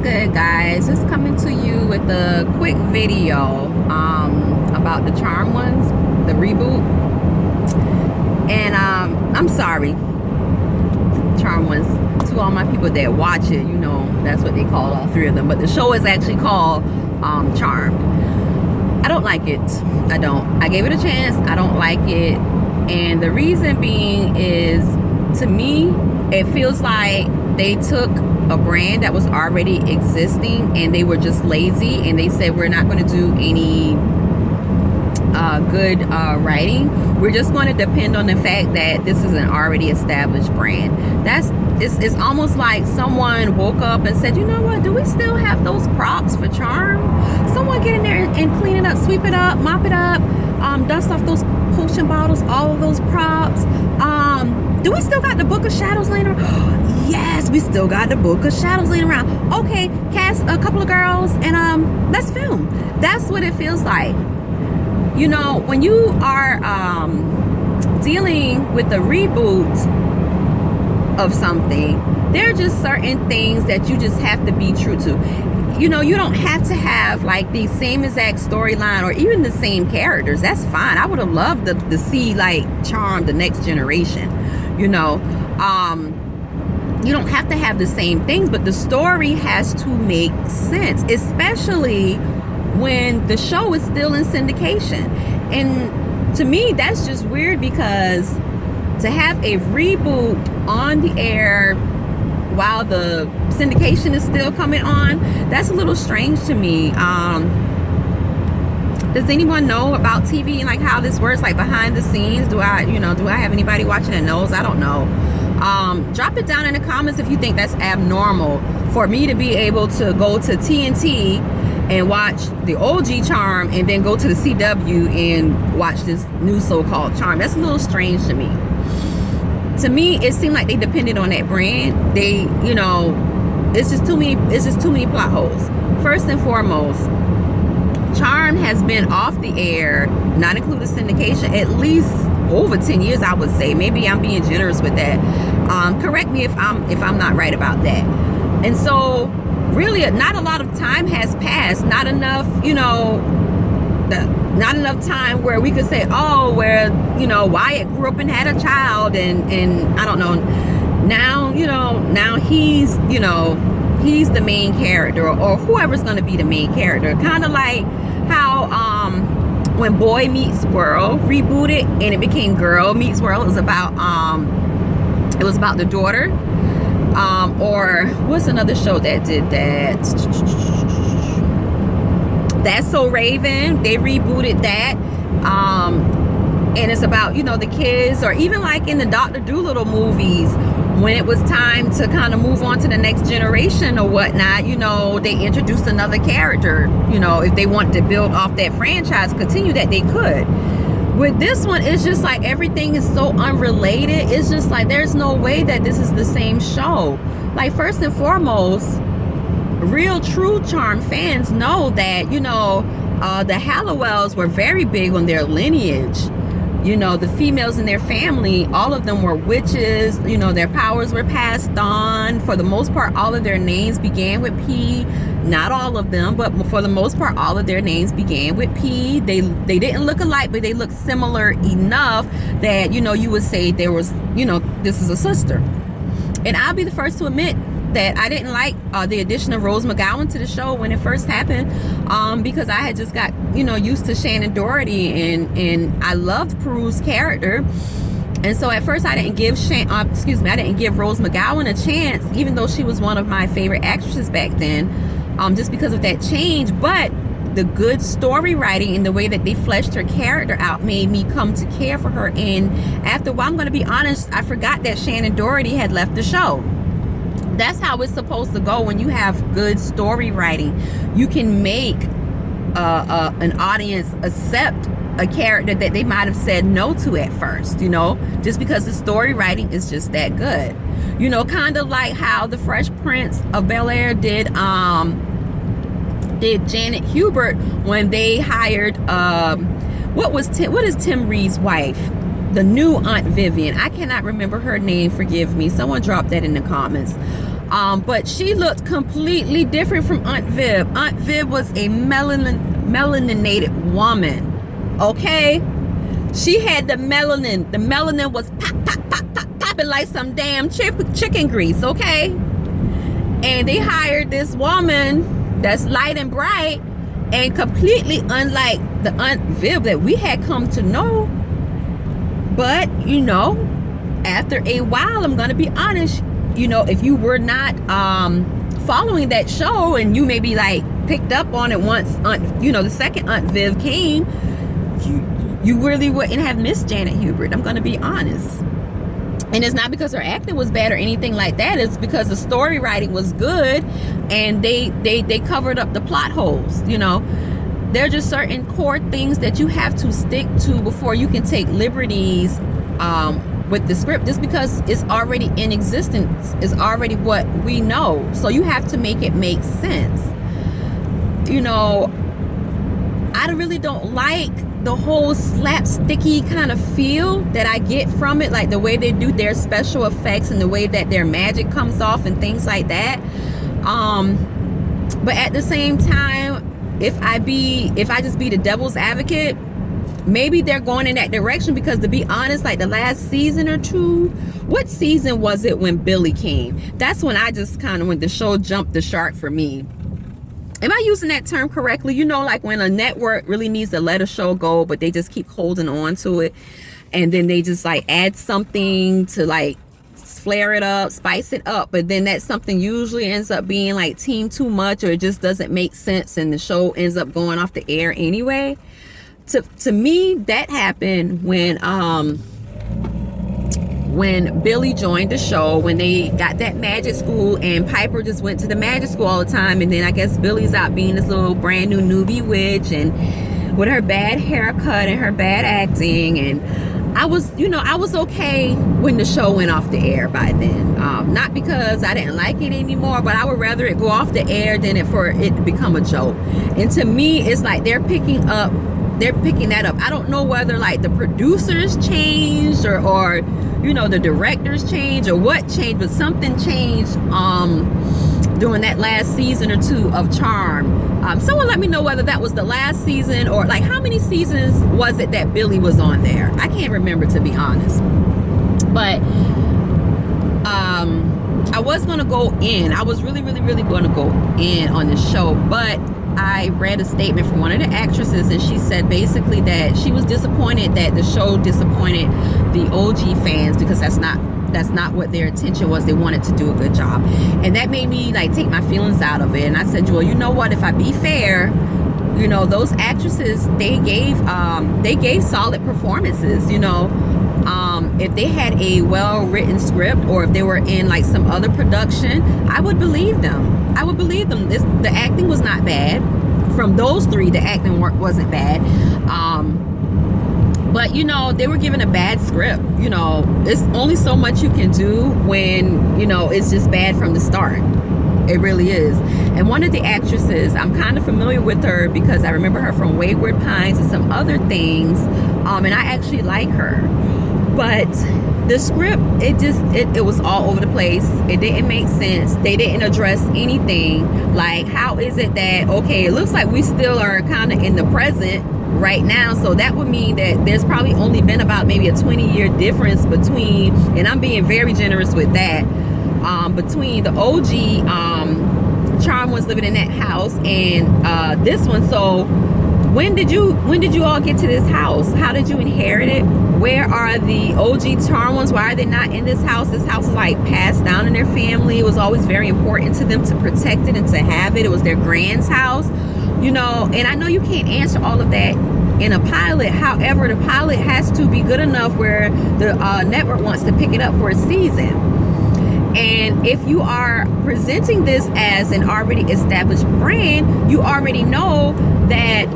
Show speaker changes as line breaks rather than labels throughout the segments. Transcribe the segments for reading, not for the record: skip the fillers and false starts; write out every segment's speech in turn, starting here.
good, guys? Just coming to you with a quick video about the Charm ones, the reboot. And I'm sorry, Charm ones, to all my people that watch it, you know, that's what they call all three of them. But the show is actually called Charmed. I don't like it. I don't. I gave it a chance. I don't like it. And the reason being is, to me, it feels like they took a brand that was already existing and they were just lazy and they said, we're not going to do any good writing. We're just going to depend on the fact that this is an already established brand. It's almost like someone woke up and said, you know what, do we still have those props for Charm? Someone get in there and clean it up, sweep it up, mop it up, dust off those potion bottles, all of those props. Do we still got the Book of Shadows laying around? Yes, we still got the Book of Shadows laying around. Okay, cast a couple of girls and let's film. That's what it feels like. You know, when you are dealing with a reboot of something, there are just certain things that you just have to be true to. You know, you don't have to have like the same exact storyline or even the same characters. That's fine. I would have loved to see like Charm the next generation. You know, you don't have to have the same things, but the story has to make sense, especially when the show is still in syndication. And to me, that's just weird, because to have a reboot on the air while the syndication is still coming on, that's a little strange to me. Does anyone know about TV and like how this works, like behind the scenes? Do I have anybody watching that knows? I don't know. Drop it down in the comments if you think that's abnormal for me to be able to go to TNT and watch the OG Charm and then go to the CW and watch this new so-called Charm. That's a little strange to me. To me, it seemed like they depended on that brand. They, you know, it's just too many plot holes. First and foremost, Charm has been off the air, not including syndication, at least over 10 years, I would say. Maybe I'm being generous with that. Correct me if I'm not right about that. And so really not a lot of time has passed. Not enough, you know, not enough time where we could say, oh, where, you know, Wyatt grew up and had a child, and I don't know, now, you know, now he's, you know, he's the main character, or whoever's going to be the main character. Kind of like how when Boy Meets World rebooted and it became Girl Meets World. It was about the daughter. Or what's another show that did that? That's So Raven. They rebooted that. And it's about, you know, the kids, or even like in the Dr. Dolittle movies, when it was time to kind of move on to the next generation or whatnot, you know, they introduced another character. You know, if they wanted to build off that franchise, continue that, they could. With this one, it's just like everything is so unrelated. It's just like there's no way that this is the same show. Like, first and foremost, real true Charm fans know that, you know, the Hallowells were very big on their lineage. You know, the females in their family, all of them were witches. You know, their powers were passed on. For the most part, all of their names began with P. Not all of them, but for the most part, all of their names began with P. They didn't look alike, but they looked similar enough that, you know, you would say there was, you know, this is a sister. And I'll be the first to admit that I didn't like the addition of Rose McGowan to the show when it first happened, because I had just got, you know, used to Shannon Doherty, and I loved Peru's character. And so at first I didn't give I didn't give Rose McGowan a chance, even though she was one of my favorite actresses back then, just because of that change. But the good story writing and the way that they fleshed her character out made me come to care for her. And after a while, I'm going to be honest, I forgot that Shannon Doherty had left the show. That's how it's supposed to go when you have good story writing. You can make an audience accept a character that they might have said no to at first, you know, just because the story writing is just that good. You know, kind of like how the Fresh Prince of Bel-Air did Janet Hubert when they hired what is Tim Reed's wife? The new Aunt Vivian. I cannot remember her name, forgive me. Someone dropped that in the comments. But she looked completely different from Aunt Viv. Aunt Viv was a melaninated woman. Okay, she had the melanin. The melanin was popping like some damn chicken grease. Okay, and they hired this woman that's light and bright and completely unlike the Aunt Viv that we had come to know. But you know, after a while, I'm gonna be honest, you know, if you were not following that show and you maybe like picked up on it once the second Aunt Viv came, you really wouldn't have missed Janet Hubert. I'm gonna be honest. And it's not because her acting was bad or anything like that. It's because the story writing was good and they covered up the plot holes. You know, there are just certain core things that you have to stick to before you can take liberties with the script, just because it's already in existence. It's already what we know. So you have to make it make sense. You know, I really don't like the whole slapsticky kind of feel that I get from it, like the way they do their special effects and the way that their magic comes off and things like that. But at the same time, if I just be the devil's advocate, maybe they're going in that direction, because to be honest, like the last season or two, what season was it when Billy came? That's when I just kind of, when the show jumped the shark for me. Am I using that term correctly? You know, like when a network really needs to let a show go, but they just keep holding on to it. And then they just like add something to like flare it up, spice it up. But then that something usually ends up being like team too much, or it just doesn't make sense and the show ends up going off the air anyway. To me, that happened when Billy joined the show, when they got that magic school and Piper just went to the magic school all the time. And then I guess Billy's out being this little brand new newbie witch, and with her bad haircut and her bad acting. And I was okay when the show went off the air by then. Not because I didn't like it anymore, but I would rather it go off the air than for it to become a joke. And to me, it's like they're picking that up. I don't know whether like the producers changed or you know, the directors changed or what changed, but something changed during that last season or two of Charm. Someone let me know whether that was the last season, or like how many seasons was it that Billy was on there. I can't remember, to be honest. But I was gonna go in. I was really gonna go in on this show, but I read a statement from one of the actresses, and she said basically that she was disappointed that the show disappointed the OG fans, because that's not what their intention was. They wanted to do a good job, and that made me like take my feelings out of it. And I said, well, you know what, if I be fair, you know, those actresses, they gave solid performances. You know, if they had a well-written script, or if they were in like some other production, I would believe them. The acting was not bad. From those three, the acting wasn't bad. But you know, they were given a bad script. You know, it's only so much you can do when, you know, it's just bad from the start. It really is. And one of the actresses, I'm kind of familiar with her because I remember her from Wayward Pines and some other things. And I actually like her. But the script, it was all over the place. It didn't make sense. They didn't address anything. Like, how is it that, okay, it looks like we still are kind of in the present right now, so that would mean that there's probably only been about maybe a 20-year difference between, and I'm being very generous with that, between the OG Charm was living in that house and this one. So when did you all get to this house? How did you inherit it? Where are the OG Charm ones? Why are they not in this house? This house is like passed down in their family. It was always very important to them to protect it and to have it. It was their grand's house, you know. And I know you can't answer all of that in a pilot. However, the pilot has to be good enough where the network wants to pick it up for a season. And if you are presenting this as an already established brand, you already know that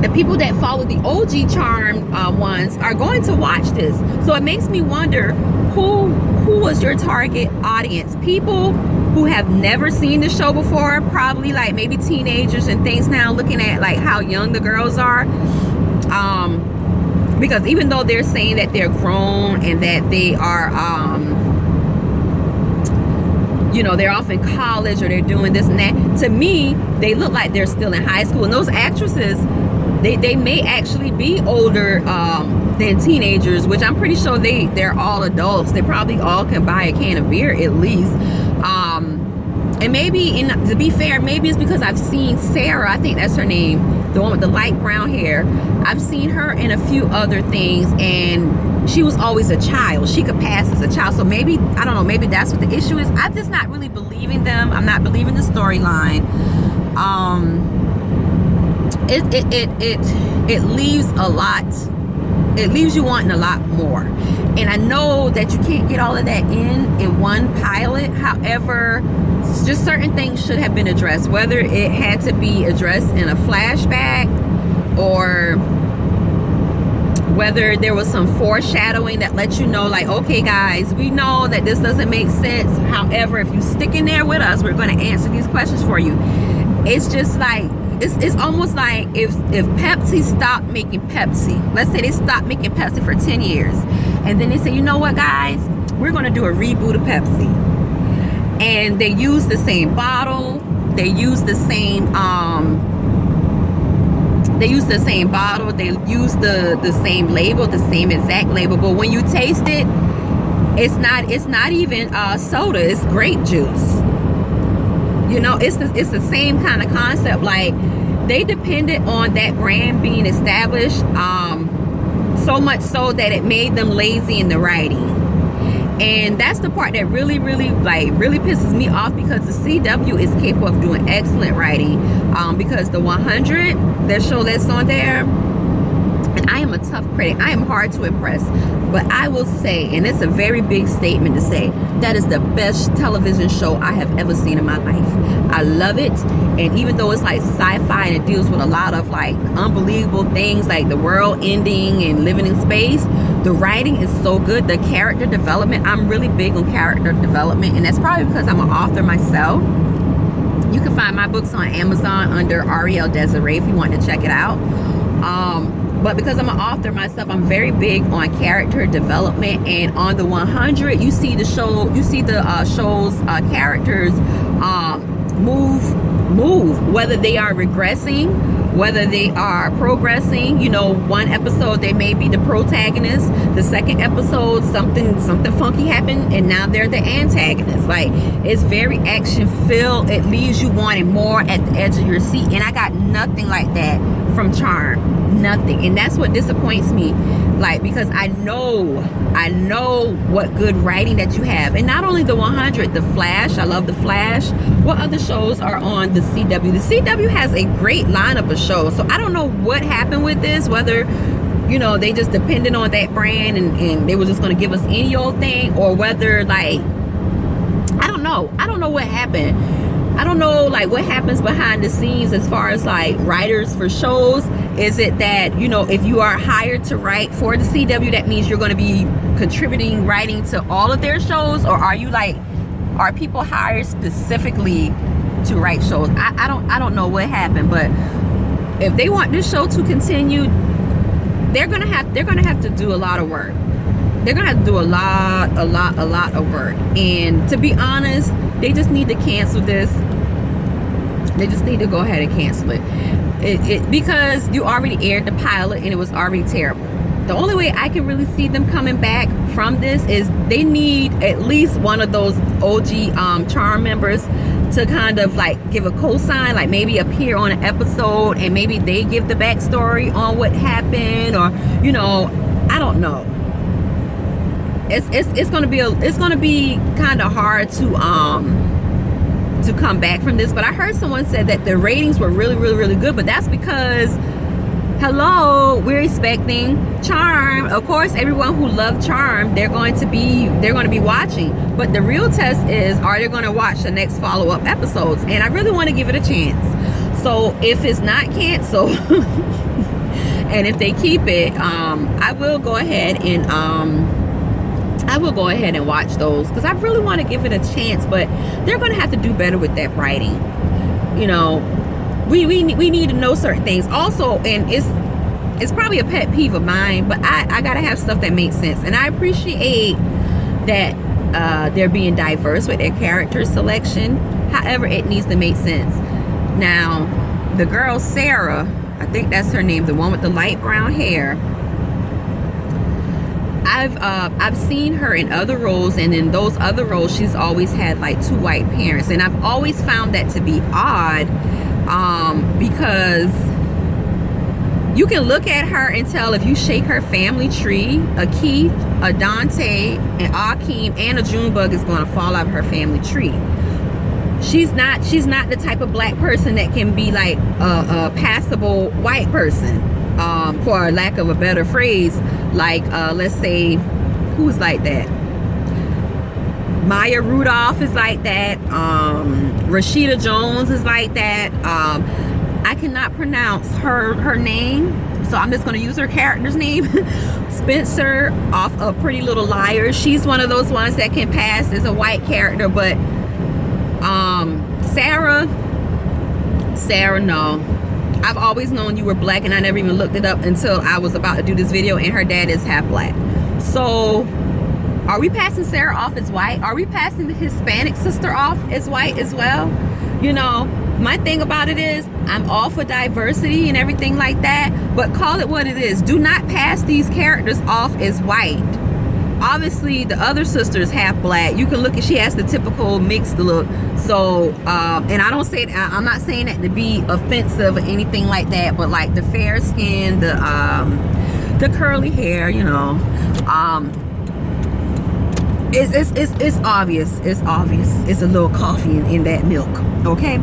the people that follow the OG Charm ones are going to watch this. So it makes me wonder, who was your target audience? People who have never seen the show before, probably like maybe teenagers and things now, looking at like how young the girls are. Because even though they're saying that they're grown and that they are they're off in college or they're doing this and that. To me, they look like they're still in high school. And those actresses, they may actually be older than teenagers, which I'm pretty sure they're all adults. They probably all can buy a can of beer at least. And maybe, to be fair, maybe it's because I've seen Sarah, I think that's her name, the one with the light brown hair. I've seen her in a few other things, and she was always a child. She could pass as a child. So maybe, I don't know, maybe that's what the issue is. I'm just not really believing them. I'm not believing the storyline. It leaves a lot. It leaves you wanting a lot more. And I know that you can't get all of that in one pilot. However, just certain things should have been addressed, whether it had to be addressed in a flashback or whether there was some foreshadowing that lets you know, like, okay guys, we know that this doesn't make sense. However, if you stick in there with us, we're going to answer these questions for you. It's just like, it's almost like if Pepsi stopped making Pepsi. Let's say they stopped making Pepsi for 10 years. And then they say, you know what, guys? We're going to do a reboot of Pepsi. And they use the same bottle. They use the same they use the same bottle. They use the same label, the same exact label. But when you taste it, it's not even soda. It's grape juice. It's the same kind of concept. Like, they depended on that brand being established so much so that it made them lazy in the writing. And that's the part that really pisses me off, because the CW is capable of doing excellent writing. Because the 100, that show that's on there, and I am a tough critic, I am hard to impress, but I will say, and it's a very big statement to say, that is the best television show I have ever seen in my life. I love it. And even though it's like sci-fi and it deals with a lot of like unbelievable things like the world ending and living in space, the writing is so good. The character development, I'm really big on character development, and that's probably because I'm an author myself. You can find my books on Amazon under Ariel Desiree if you want to check it out. But because I'm an author myself, I'm very big on character development. And on the 100, you see the show's characters move, whether they are regressing, whether they are progressing. One episode they may be the protagonist, the second episode something funky happened and now they're the antagonist. Like, it's very action filled. It leaves you wanting more at the edge of your seat, and I got nothing like that from Charm. Nothing. And that's what disappoints me, like, because I know what good writing that you have. And not only the 100, the Flash, I love the Flash. What other shows are on the CW? The CW has a great lineup of shows. So I don't know what happened with this, whether they just depended on that brand and they were just going to give us any old thing, or whether, like, I don't know what happened. I don't know, like, what happens behind the scenes as far as like writers for shows. Is it that, if you are hired to write for the CW, that means you're going to be contributing writing to all of their shows? Or are people hired specifically to write shows? I don't know what happened, but if they want this show to continue, they're gonna have to do a lot of work. They're gonna have to do a lot of work. And to be honest, they just need to cancel this. They just need to go ahead and cancel it. Because you already aired the pilot and it was already terrible. The only way I can really see them coming back from this is they need at least one of those OG Charm members to kind of like give a cosign, like maybe appear on an episode and maybe they give the backstory on what happened, or I don't know. It's gonna be kind of hard to come back from this. But I heard someone said that the ratings were really good, but that's because, hello, we're expecting Charm. Of course, everyone who loved Charm, they're going to be watching. But the real test is, are they going to watch the next follow-up episodes? And I really want to give it a chance. So if it's not canceled and if they keep it, I will go ahead and watch those, because I really want to give it a chance. But they're going to have to do better with that writing. We need to know certain things also, and it's probably a pet peeve of mine, but I gotta have stuff that makes sense. And I appreciate that they're being diverse with their character selection. However, it needs to make sense. Now, the girl Sarah, I think that's her name, the one with the light brown hair, I've seen her in other roles, and in those other roles she's always had like 2 white parents, and I've always found that to be odd, because you can look at her and tell, if you shake her family tree, a Keith, a Dante, an Akeem, and a Junebug is going to fall out of her family tree. She's not the type of black person that can be like a passable white person, for lack of a better phrase. Like, let's say, who's like that? Maya Rudolph is like that. Rashida Jones is like that. I cannot pronounce her name, so I'm just going to use her character's name. Spencer off of Pretty Little Liars. She's one of those ones that can pass as a white character, but Sarah, no. I've always known you were black, and I never even looked it up until I was about to do this video, and her dad is half black. So are we passing Sarah off as white? Are we passing the Hispanic sister off as white as well? You know, my thing about it is, I'm all for diversity and everything like that, but call it what it is. Do not pass these characters off as white. Obviously, the other sister is half black. You can look at, she has the typical mixed look. So, and I don't say, I'm not saying that to be offensive or anything like that, but like the fair skin, the curly hair, you know, it's obvious. It's obvious. It's a little coffee in that milk, okay?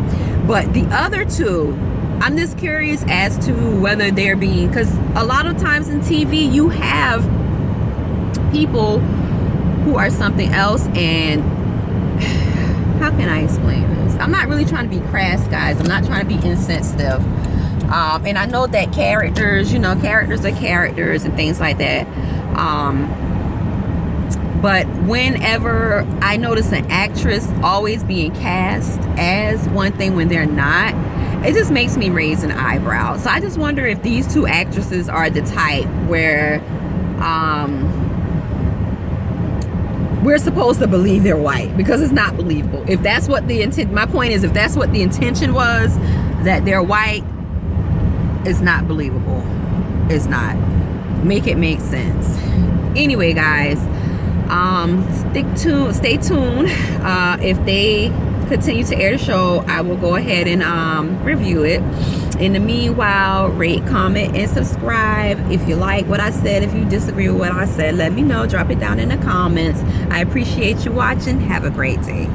But the other 2, I'm just curious as to whether they're being, because a lot of times in TV you have people who are something else, and how can I explain this? I'm not really trying to be crass, guys. I'm not trying to be insensitive, and I know that characters, you know, characters are characters and things like that, but whenever I notice an actress always being cast as one thing when they're not, it just makes me raise an eyebrow. So I just wonder if these 2 actresses are the type where we're supposed to believe they're white, because it's not believable. If that's what the intent, my point is, if that's what the intention was, that they're white, it's not believable. It's not. Make it make sense. Anyway, guys, stay tuned. If they continue to air the show, I will go ahead and review it. In the meanwhile, rate, comment, and subscribe. If you like what I said, if you disagree with what I said, let me know. Drop it down in the comments. I appreciate you watching. Have a great day.